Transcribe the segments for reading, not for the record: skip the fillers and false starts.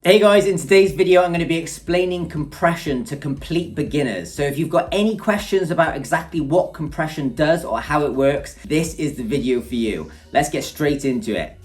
Hey guys, in today's video I'm going to be explaining compression to complete beginners. So if you've got any questions about exactly what compression does or how it works, this is the video for you. Let's get straight into it.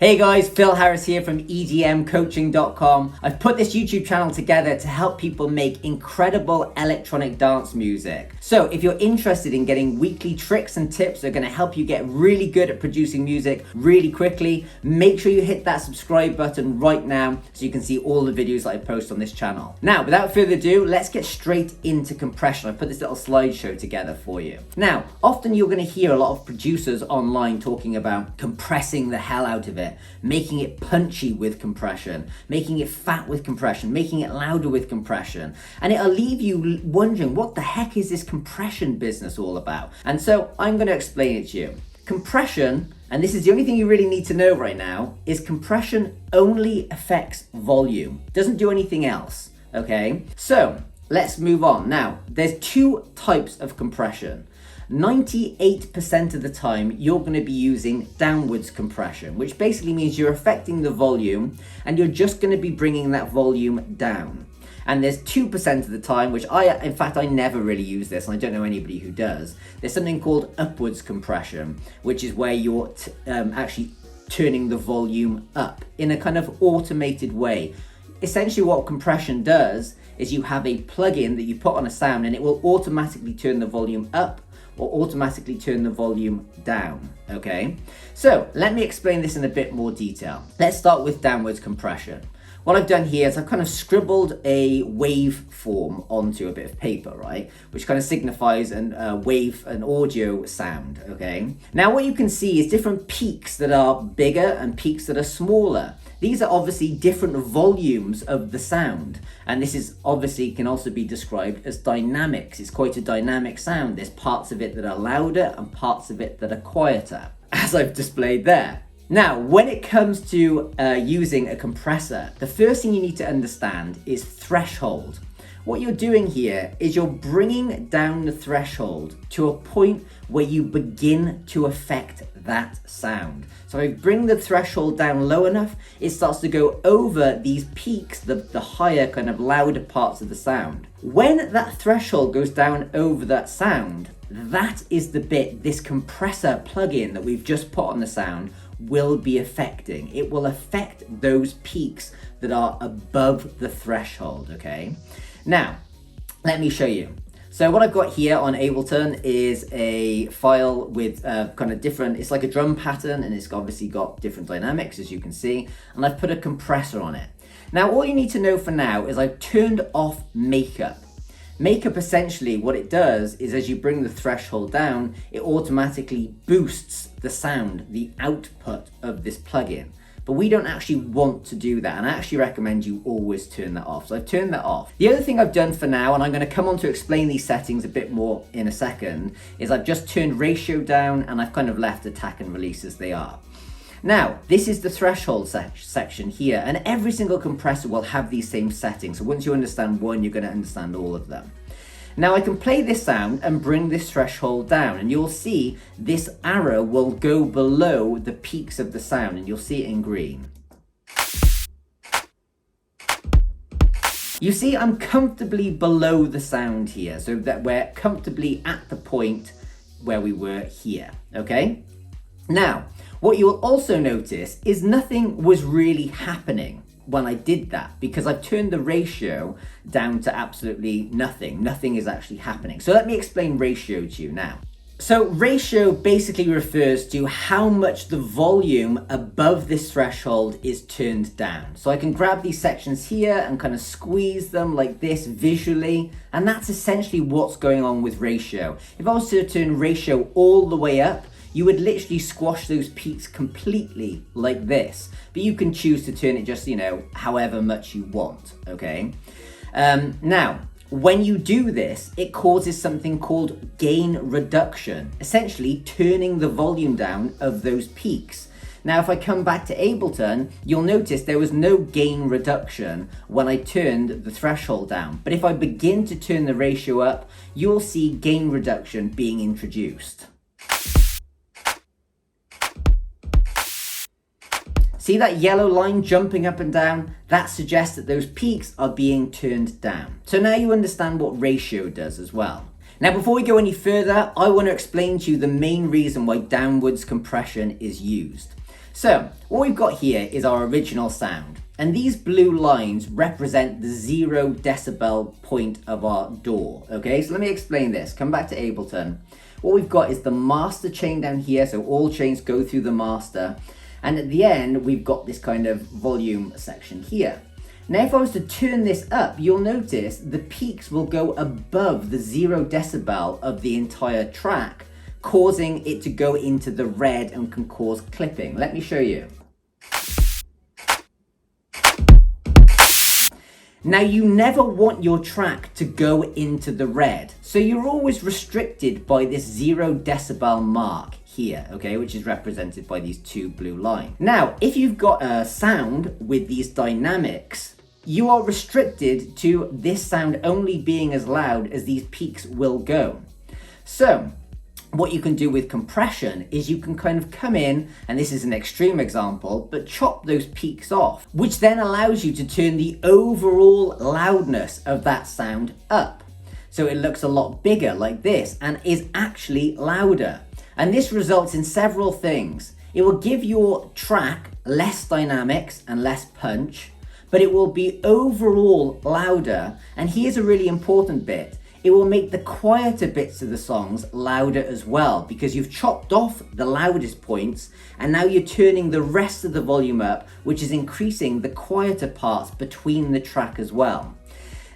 Hey guys, Phil Harris here from edmcoaching.com. I've put this YouTube channel together to help people make incredible electronic dance music. So if you're interested in getting weekly tricks and tips that are going to help you get really good at producing music really quickly, make sure you hit that subscribe button right now so you can see all the videos that I post on this channel. Now, without further ado, let's get straight into compression. I put this little slideshow together for you. Now, often you're going to hear a lot of producers online talking about compressing the hell out of it, making it punchy with compression, making it fat with compression, making it louder with compression. And it'll leave you wondering, what the heck is this compression business all about? And so I'm going to explain it to you. Compression, and this is the only thing you really need to know right now, is compression only affects volume. It doesn't do anything else, okay? So let's move on. Now, there's two types of compression. 98% of the time you're going to be using downwards compression, which basically means you're affecting the volume and you're just going to be bringing that volume down. And there's 2% of the time, which in fact I never really use this, and I don't know anybody who does. There's something called upwards compression, which is where you're actually turning the volume up in a kind of automated way. Essentially what compression does is you have a plugin that you put on a sound and it will automatically turn the volume up or automatically turn the volume down, okay? So let me explain this in a bit more detail. Let's start with downwards compression. What I've done here is I've kind of scribbled a wave form onto a bit of paper, right? Which kind of signifies an audio sound, okay? Now what you can see is different peaks that are bigger and peaks that are smaller. These are obviously different volumes of the sound. And this is obviously can also be described as dynamics. It's quite a dynamic sound. There's parts of it that are louder and parts of it that are quieter, as I've displayed there. Now, when it comes to using a compressor, the first thing you need to understand is threshold. What you're doing here is you're bringing down the threshold to a point where you begin to affect that sound. So if I bring the threshold down low enough, it starts to go over these peaks, the higher kind of louder parts of the sound. When that threshold goes down over that sound, that is the bit this compressor plugin that we've just put on the sound will be affecting. It will affect those peaks that are above the threshold, okay? Now, let me show you. So what I've got here on Ableton is a file with kind of different, it's like a drum pattern and it's obviously got different dynamics as you can see, and I've put a compressor on it. Now all you need to know for now is I've turned off makeup. Makeup essentially what it does is as you bring the threshold down, it automatically boosts the sound, the output of this plugin. But we don't actually want to do that, and I actually recommend you always turn that off. So I've turned that off. The other thing I've done for now, and I'm going to come on to explain these settings a bit more in a second, is I've just turned ratio down and I've kind of left attack and release as they are. Now, this is the threshold section here, and every single compressor will have these same settings. So once you understand one, you're going to understand all of them. Now I can play this sound and bring this threshold down, and you'll see this arrow will go below the peaks of the sound, and you'll see it in green. You see, I'm comfortably below the sound here, so that we're comfortably at the point where we were here, okay? Now, what you will also notice is nothing was really happening when I did that, because I've turned the ratio down to absolutely nothing. Nothing is actually happening. So let me explain ratio to you now. So ratio basically refers to how much the volume above this threshold is turned down. So I can grab these sections here and kind of squeeze them like this visually, and that's essentially what's going on with ratio. If I was to turn ratio all the way up, you would literally squash those peaks completely like this. But you can choose to turn it just, however much you want, okay? Now, when you do this, it causes something called gain reduction, essentially turning the volume down of those peaks. Now, if I come back to Ableton, you'll notice there was no gain reduction when I turned the threshold down. But if I begin to turn the ratio up, you'll see gain reduction being introduced. See that yellow line jumping up and down? That suggests that those peaks are being turned down. So now you understand what ratio does as well. Now, before we go any further, I want to explain to you the main reason why downwards compression is used. So what we've got here is our original sound, and these blue lines represent the 0 decibel point of our DAW. Okay, so let me explain this. Come back to Ableton. What we've got is the master chain down here, so all chains go through the master, and at the end we've got this kind of volume section here. Now, if I was to turn this up, you'll notice the peaks will go above the 0 decibel of the entire track, causing it to go into the red and can cause clipping. Let me show you. Now, you never want your track to go into the red, so you're always restricted by this 0 decibel mark here, okay, which is represented by these two blue lines. Now, if you've got a sound with these dynamics, you are restricted to this sound only being as loud as these peaks will go. So what you can do with compression is you can kind of come in, and this is an extreme example, but chop those peaks off, which then allows you to turn the overall loudness of that sound up. So it looks a lot bigger like this and is actually louder. And this results in several things. It will give your track less dynamics and less punch, but it will be overall louder. And here's a really important bit. It will make the quieter bits of the songs louder as well, because you've chopped off the loudest points and now you're turning the rest of the volume up, which is increasing the quieter parts between the track as well.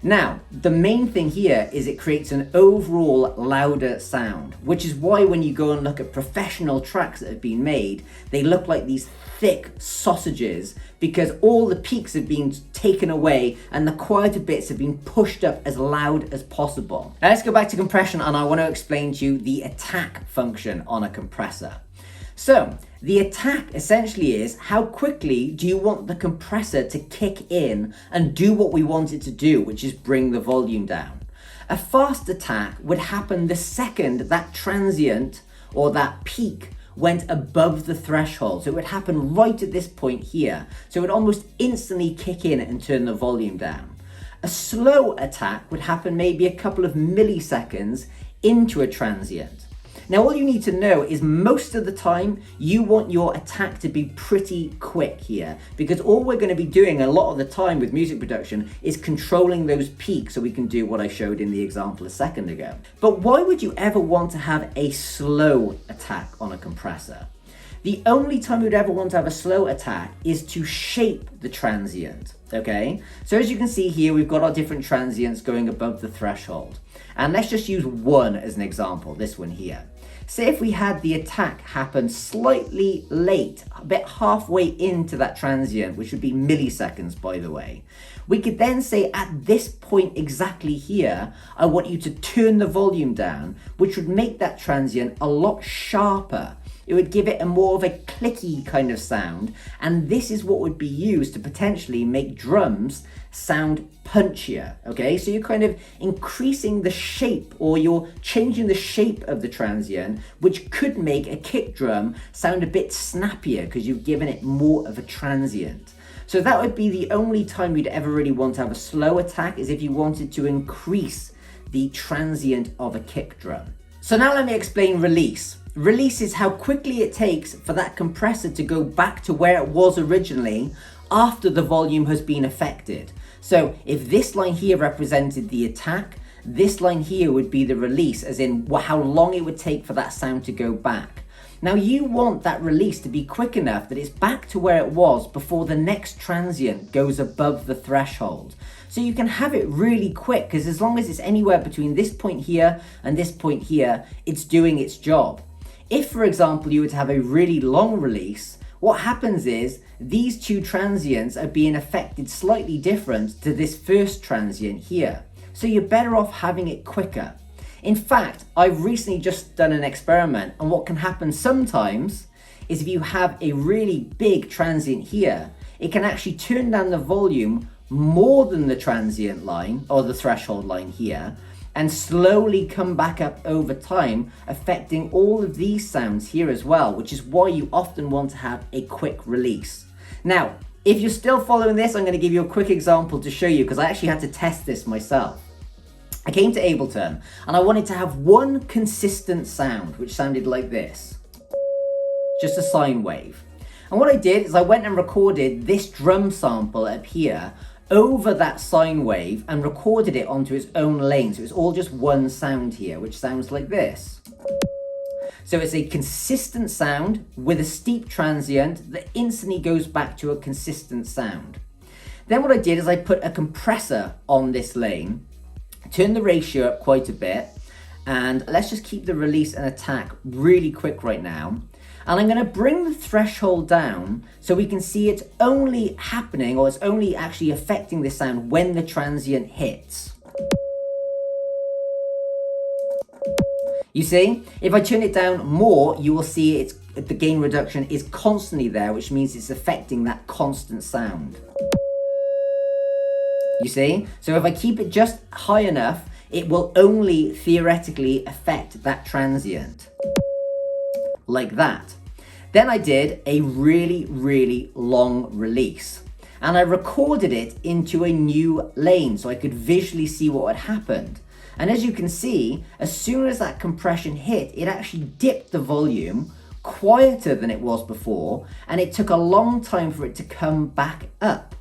Now, the main thing here is it creates an overall louder sound, which is why when you go and look at professional tracks that have been made, they look like these thick sausages, because all the peaks have been taken away and the quieter bits have been pushed up as loud as possible. Now let's go back to compression, and I want to explain to you the attack function on a compressor. So the attack essentially is how quickly do you want the compressor to kick in and do what we want it to do, which is bring the volume down. A fast attack would happen the second that transient or that peak went above the threshold. So it would happen right at this point here. So it would almost instantly kick in and turn the volume down. A slow attack would happen maybe a couple of milliseconds into a transient. Now, all you need to know is most of the time you want your attack to be pretty quick here, because all we're going to be doing a lot of the time with music production is controlling those peaks so we can do what I showed in the example a second ago. But why would you ever want to have a slow attack on a compressor? The only time you'd ever want to have a slow attack is to shape the transient, okay? So as you can see here, we've got our different transients going above the threshold. And let's just use one as an example, this one here. Say if we had the attack happen slightly late, a bit halfway into that transient, which would be milliseconds, by the way. We could then say at this point exactly here, I want you to turn the volume down, which would make that transient a lot sharper. It would give it a more of a clicky kind of sound, and this is what would be used to potentially make drums sound punchier, okay? So you're kind of increasing the shape, or you're changing the shape of the transient, which could make a kick drum sound a bit snappier because you've given it more of a transient. So that would be the only time you'd ever really want to have a slow attack, is if you wanted to increase the transient of a kick drum. So now let me explain release. Release is how quickly it takes for that compressor to go back to where it was originally after the volume has been affected. So if this line here represented the attack, this line here would be the release, as in how long it would take for that sound to go back. Now you want that release to be quick enough that it's back to where it was before the next transient goes above the threshold. So you can have it really quick, because as long as it's anywhere between this point here and this point here, it's doing its job. If, for example, you were to have a really long release, what happens is these two transients are being affected slightly different to this first transient here. So you're better off having it quicker. In fact, I've recently just done an experiment, and what can happen sometimes is if you have a really big transient here, it can actually turn down the volume more than the transient line or the threshold line here, and slowly come back up over time, affecting all of these sounds here as well, which is why you often want to have a quick release. Now, if you're still following this, I'm going to give you a quick example to show you, because I actually had to test this myself. I came to Ableton and I wanted to have one consistent sound, which sounded like this. Just a sine wave. And what I did is I went and recorded this drum sample up here over that sine wave and recorded it onto its own lane. So it's all just one sound here, which sounds like this. So it's a consistent sound with a steep transient that instantly goes back to a consistent sound. Then what I did is I put a compressor on this lane, turned the ratio up quite a bit, and let's just keep the release and attack really quick right now. And I'm going to bring the threshold down so we can see it's only happening, or it's only actually affecting the sound when the transient hits. You see, if I turn it down more, you will see the gain reduction is constantly there, which means it's affecting that constant sound. You see? So if I keep it just high enough, it will only theoretically affect that transient. Like that. Then I did a really, really long release. And I recorded it into a new lane so I could visually see what had happened. And as you can see, as soon as that compression hit, it actually dipped the volume quieter than it was before, and it took a long time for it to come back up.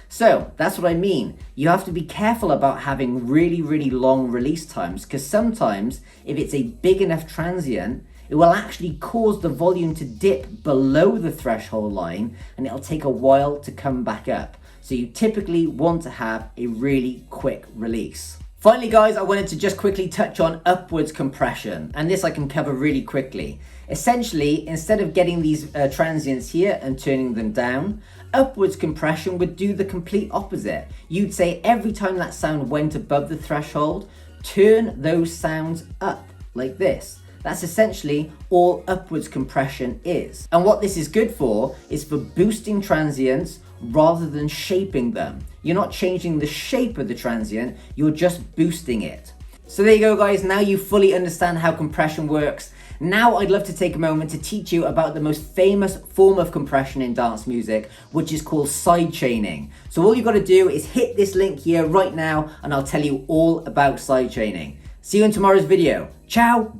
So that's what I mean. You have to be careful about having really, really long release times, because sometimes if it's a big enough transient, it will actually cause the volume to dip below the threshold line, and it'll take a while to come back up. So you typically want to have a really quick release. Finally, guys, I wanted to just quickly touch on upwards compression, and this I can cover really quickly. Essentially, instead of getting these transients here and turning them down, upwards compression would do the complete opposite. You'd say every time that sound went above the threshold, turn those sounds up like this. That's essentially all upwards compression is. And what this is good for is for boosting transients rather than shaping them. You're not changing the shape of the transient, you're just boosting it. So there you go, guys. Now you fully understand how compression works. Now I'd love to take a moment to teach you about the most famous form of compression in dance music, which is called sidechaining. So all you've got to do is hit this link here right now and I'll tell you all about sidechaining. See you in tomorrow's video. Ciao!